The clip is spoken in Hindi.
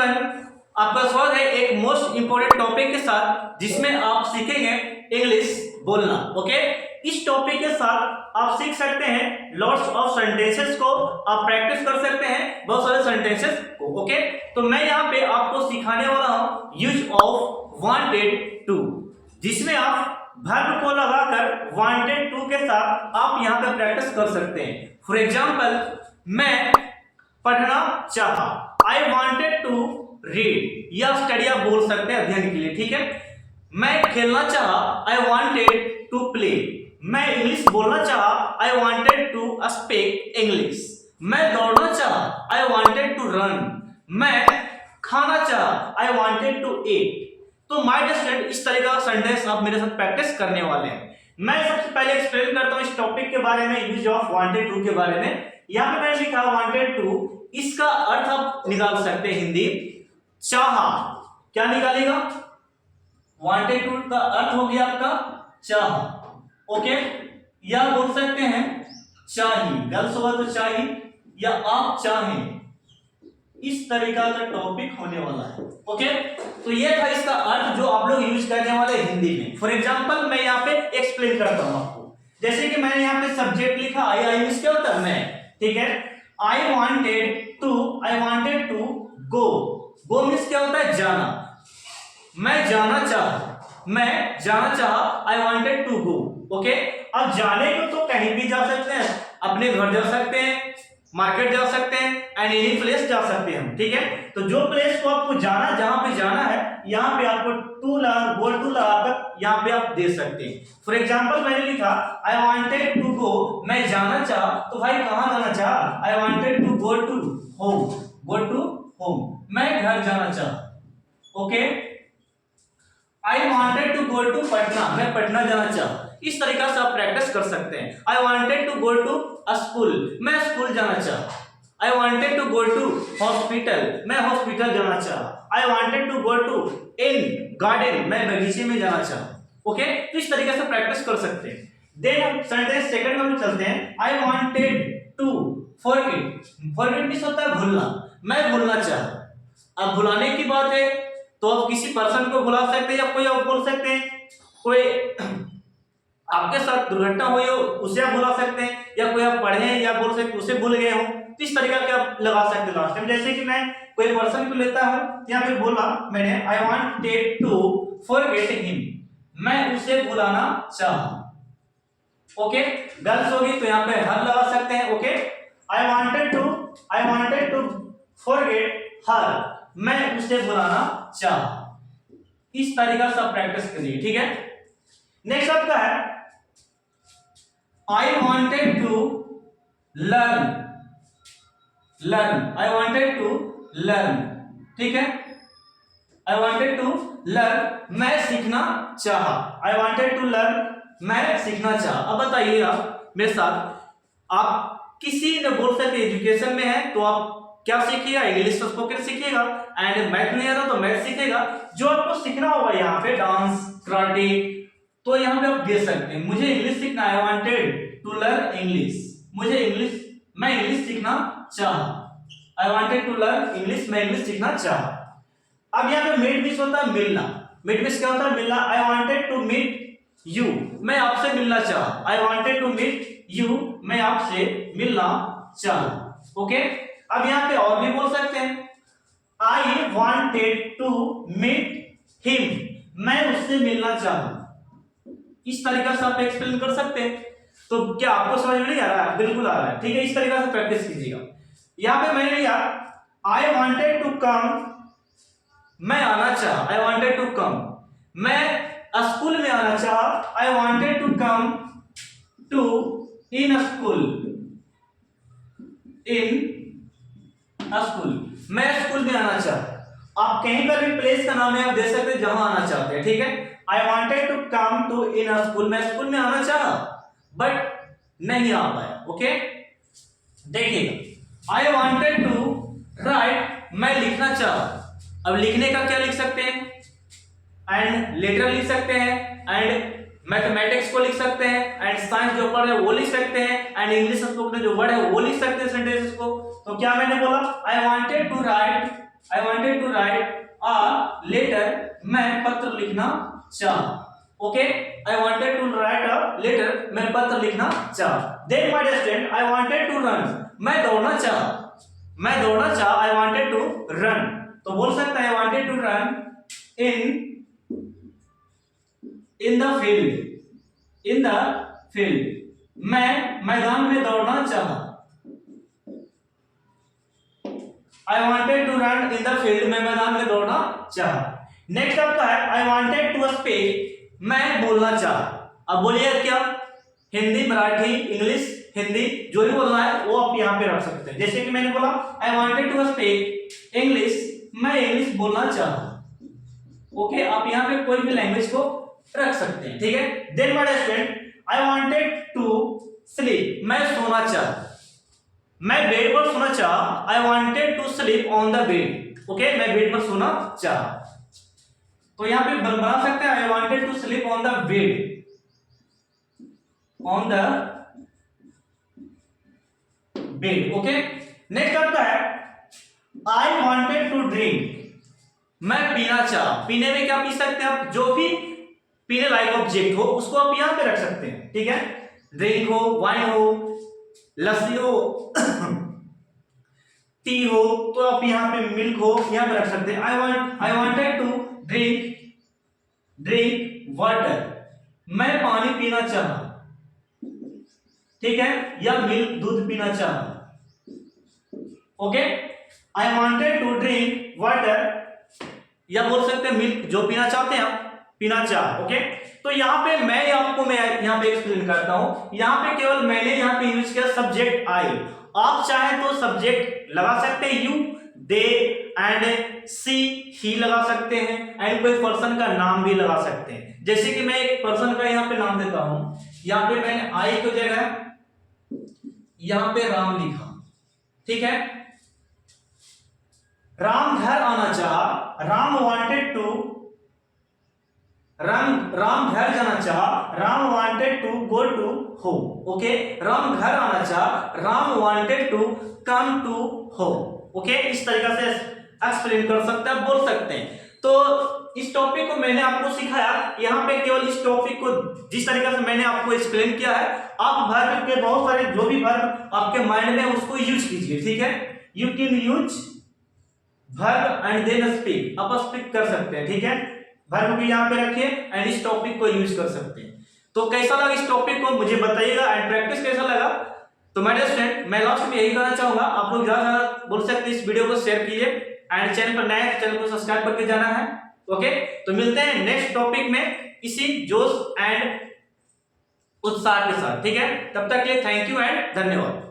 एवरीवन, आपका स्वागत है एक मोस्ट इंपोर्टेंट टॉपिक के साथ जिसमें आप सीखेंगे इंग्लिश बोलना। ओके, इस टॉपिक के साथ आप सीख सकते हैं लॉट्स ऑफ सेंटेंसेस को, आप प्रैक्टिस कर सकते हैं बहुत सारे सेंटेंसेस को। ओके, तो मैं यहाँ पे आपको सिखाने वाला हूँ यूज ऑफ वांटेड टू, जिसमें आप वर्ब को लगाकर वांटेड टू के साथ आप यहाँ पे प्रैक्टिस कर सकते हैं। फॉर एग्जाम्पल, मैं पढ़ना चाहा, आई वॉन्टेड टू रीड, या स्टडी आप बोल सकते हैं अध्ययन के लिए। ठीक है, मैं खेलना चाहा, आई वॉन्टेड टू प्ले, मैं इंग्लिश बोलना चाहा, I wanted to speak English, मैं दौड़ना चाहा, आई वॉन्टेड टू रन, मैं खाना चाहा, आई वॉन्टेड टू ईट। तो माय डियर स्टूडेंट, इस तरह का सेंटेंस आप मेरे साथ प्रैक्टिस करने वाले हैं। मैं सबसे पहले एक्सप्लेन करता हूं इस टॉपिक के बारे में, यूज ऑफ वांटेड टू के बारे में। यहां पे मैंने लिखा वांटेड टू, इसका अर्थ आप निकाल सकते हैं हिंदी चाहा। क्या निकालेगा? वांटेड टू का अर्थ हो गया आपका चाहा। ओके, या बोल सकते हैं चाहिए, गर्ल्स होगा तो चाहिए, या आप चाहें, इस तरीका का टॉपिक होने वाला है। ओके, तो ये था इसका अर्थ जो आप लोग यूज करने वाले हिंदी में। फॉर एग्जांपल, मैं यहाँ पे एक्सप्लेन करता हूं आपको। जैसे कि मैंने यहाँ पे सब्जेक्ट लिखा आई मींस क्या होता है मैं। ठीक है, I wanted to go, go means क्या होता है जाना, मैं जाना चाहा, I wanted to go. Okay, अब जाने को तो कहीं भी जा सकते हैं, अपने घर जा सकते हैं, मार्केट जा सकते हैं, एंड एनी प्लेस जा सकते हैं हम। ठीक है, तो जो प्लेस को आपको जाना, जहां पे जाना है, यहाँ पे आपको टू लगाकर यहाँ पे आप दे सकते हैं। फॉर एग्जांपल, मैंने लिखा आई वांटेड टू गो, मैं जाना चाहा, तो भाई कहाँ जाना चाहा? I wanted to go to home, मैं घर जाना चाहा। Okay, I wanted to go to Patna, मैं पटना जाना चाहा। इस तरीका से आप प्रैक्टिस कर सकते हैं। I wanted to go to school, मैं स्कूल जाना चाहा। I wanted to go to hospital, मैं हॉस्पिटल जाना चाहा। I wanted to go to in garden, मैं बगीचे में जाना चाहा। ओके, तो इस तरीके से प्रैक्टिस कर सकते हैं। देन हम सेंटेंस सेकंड में चलते हैं। I wanted to forget means होता है भूलना, मैं भूलना चाहा। अब भुलाने की बात है तो आप किसी पर्सन को भुला सकते हैं, या कोई आप बोल सकते हैं कोई आपके साथ दुर्घटना हुई हो उसे आप भुला सकते हैं, या कोई आप पढ़े हैं या बोल सकते उसे भूल गए हो। तो इस तरीका के आप लगा सकते हैं लास्ट में। जैसे कि मैं कोई पर्सन को लेता हूं, यहाँ पे बोला मैंने I wanted to forget him, मैं उसे भुलाना चाहा। ओके, गर्ल्स होगी तो यहाँ पे हर लगा सकते हैं। Okay, I wanted to forget her, मैं उसे भुलाना चाहा। इस तरीका से आप प्रैक्टिस करिए। ठीक है, नेक्स्ट आपका है I wanted to learn, I wanted to learn. ठीक है, आई वांटेड टू लर्न, मैं सीखना चाहा। आई वांटेड टू लर्न, मैं सीखना चाहा। अब बताइएगा मेरे साथ, आप किसी ने बोल सकते एजुकेशन में है तो आप क्या सीखिएगा? इंग्लिश स्पोकन सीखिएगा, एंड मैथ नहीं आता तो मैथ सीखेगा। जो आपको सीखना होगा यहाँ पे डांस, कराटे, तो यहाँ पे आप दे सकते हैं मुझे इंग्लिश सीखना, I wanted to learn English, मैं इंग्लिश सीखना चाहा। I wanted to learn English, मैं इंग्लिश सीखना चाहा। अब यहाँ पे मीट मीन्स होता है मिलना, मीट मीन्स क्या होता है? मिलना। I wanted to meet you, मैं आपसे मिलना चाहा। I wanted to meet you, मैं आपसे मिलना चाहा। ओके, अब यहाँ पे और भी बोल सकते हैं I wanted to meet him, मैं उससे मिलना चाहा। इस तरीका से आप एक्सप्लेन कर सकते हैं। तो क्या आपको समझ में नहीं आ रहा है? बिल्कुल आ रहा है। ठीक है, इस तरीका से प्रैक्टिस कीजिएगा। यहाँ पे मैंने लिया आई वांटेड टू कम, मैं आना चाहा। आई वांटेड टू कम, मैं स्कूल में आना चाहा। I wanted to come to in school, मैं स्कूल में आना चाहा। आप कहीं पर भी प्लेस का नाम है आप दे सकते हैं जहां आना चाहते हैं। ठीक है, I wanted to come to in school, मैं स्कूल में आना चाहा बट नहीं आ पाया। ओके, देखिएगा आई वांटेड टू राइट, मैं लिखना चाहा। अब लिखने का क्या लिख सकते हैं? एंड लेटर लिख सकते हैं, एंड मैथमेटिक्स को लिख सकते हैं, एंड साइंस जो पढ़ रहे हैं वो लिख सकते हैं, एंड इंग्लिश स्पोकन जो वर्ड है वो लिख सकते हैं सेंटेंसेस को। तो क्या मैंने बोला? I wanted to write write a letter, मैं पत्र लिखना चाहा। Okay, I wanted to write a letter, मैं पत्र लिखना चाहा। Then my dear student, I wanted to run, मैं दौड़ना चाहा, मैं दौड़ना चाहा, आई वांटेड टू रन। तो बोल सकते हैं I wanted to run in the field, in the field, मैं मैदान में दौड़ना चाहा। I wanted to run in the field, मैं मैदान में दौड़ना चाहा। नेक्स्ट आपका है आई वांटेड टू स्पीक, मैं बोलना चाहा। अब बोलिए क्या, हिंदी, मराठी, इंग्लिश, हिंदी, जो भी बोलना है वो आप यहाँ पे रख सकते हैं। जैसे कि मैंने बोला I wanted to speak English, मैं इंग्लिश बोलना चाहा। ओके, आप यहाँ पे कोई भी लैंग्वेज को रख सकते हैं, ठीक है। Then my student, I wanted to sleep, मैं सोना चाहा, मैं बेड पर सोना चाहा। I wanted to sleep on the bed. Okay, मैं बेड पर सोना चाहा। तो यहाँ पे बना सकते हैं I wanted to sleep on the bed, on the bed. Okay, next आता है आई वांटेड टू ड्रिंक, मैं पीना चाहा। पीने में क्या पी सकते हैं आप, जो भी पीने लायक ऑब्जेक्ट हो उसको आप यहाँ पे रख सकते हैं, ठीक है। ड्रिंक हो, वाइन हो, लस्सी हो, टी हो, तो आप यहाँ पे मिल्क हो, यहाँ पे रख सकते हैं। I wanted to drink water, मैं पानी पीना चाहा, ठीक है, या मिल्क, दूध पीना चाहा। Okay, I wanted to drink water, या बोल सकते हैं मिल्क, जो पीना चाहते हैं आप, पीना चाह। ओके, तो यहाँ पे मैं यहाँ पे एक्सप्लेन करता हूं। यहाँ पे केवल मैंने यहाँ पे यूज किया सब्जेक्ट आई। आप चाहे तो सब्जेक्ट लगा सकते हैं, यू, दे एंड सी, ही लगा सकते हैं, एंड कोई पर्सन का नाम भी लगा सकते हैं। जैसे कि मैं एक पर्सन का यहाँ पे नाम देता हूं। यहाँ पे मैंने आई की जगह यहाँ पे राम लिखा, ठीक है। राम घर आना चाहा, राम वांटेड टू, राम घर जाना चाहा, Ram wanted to go to home. Okay, Ram घर आना चाहा, Ram wanted to come to home. Okay, इस तरीके से एक्सप्लेन कर सकते हैं, बोल सकते हैं। तो इस टॉपिक को मैंने आपको सिखाया। यहाँ पे केवल इस टॉपिक को जिस तरीके से मैंने आपको एक्सप्लेन किया है, आप वर्ब के बहुत सारे जो भी वर्ब आपके माइंड में उसको यूज कीजिए, ठीक है। You can use verb and then speak, आप स्पीक कर सकते हैं, ठीक है। वर्ब को यहाँ पे रखिए एंड इस टॉपिक को यूज कर सकते हैं। तो कैसा लगा इस टॉपिक को मुझे बताइएगा, एंड प्रैक्टिस कैसा लगा। तो माय डियर स्टूडेंट, मैं लास्ट में यही कहना चाहूंगा, आप लोग ज्यादा से ज्यादा बोल सकते हैं इस वीडियो को शेयर कीजिए, एंड चैनल पर नए हैं चैनल को सब्सक्राइब करके जाना है। ओके, तो मिलते हैं नेक्स्ट टॉपिक में इसी जोश एंड उत्साह के साथ, ठीक है। तब तक के लिए थैंक यू एंड धन्यवाद।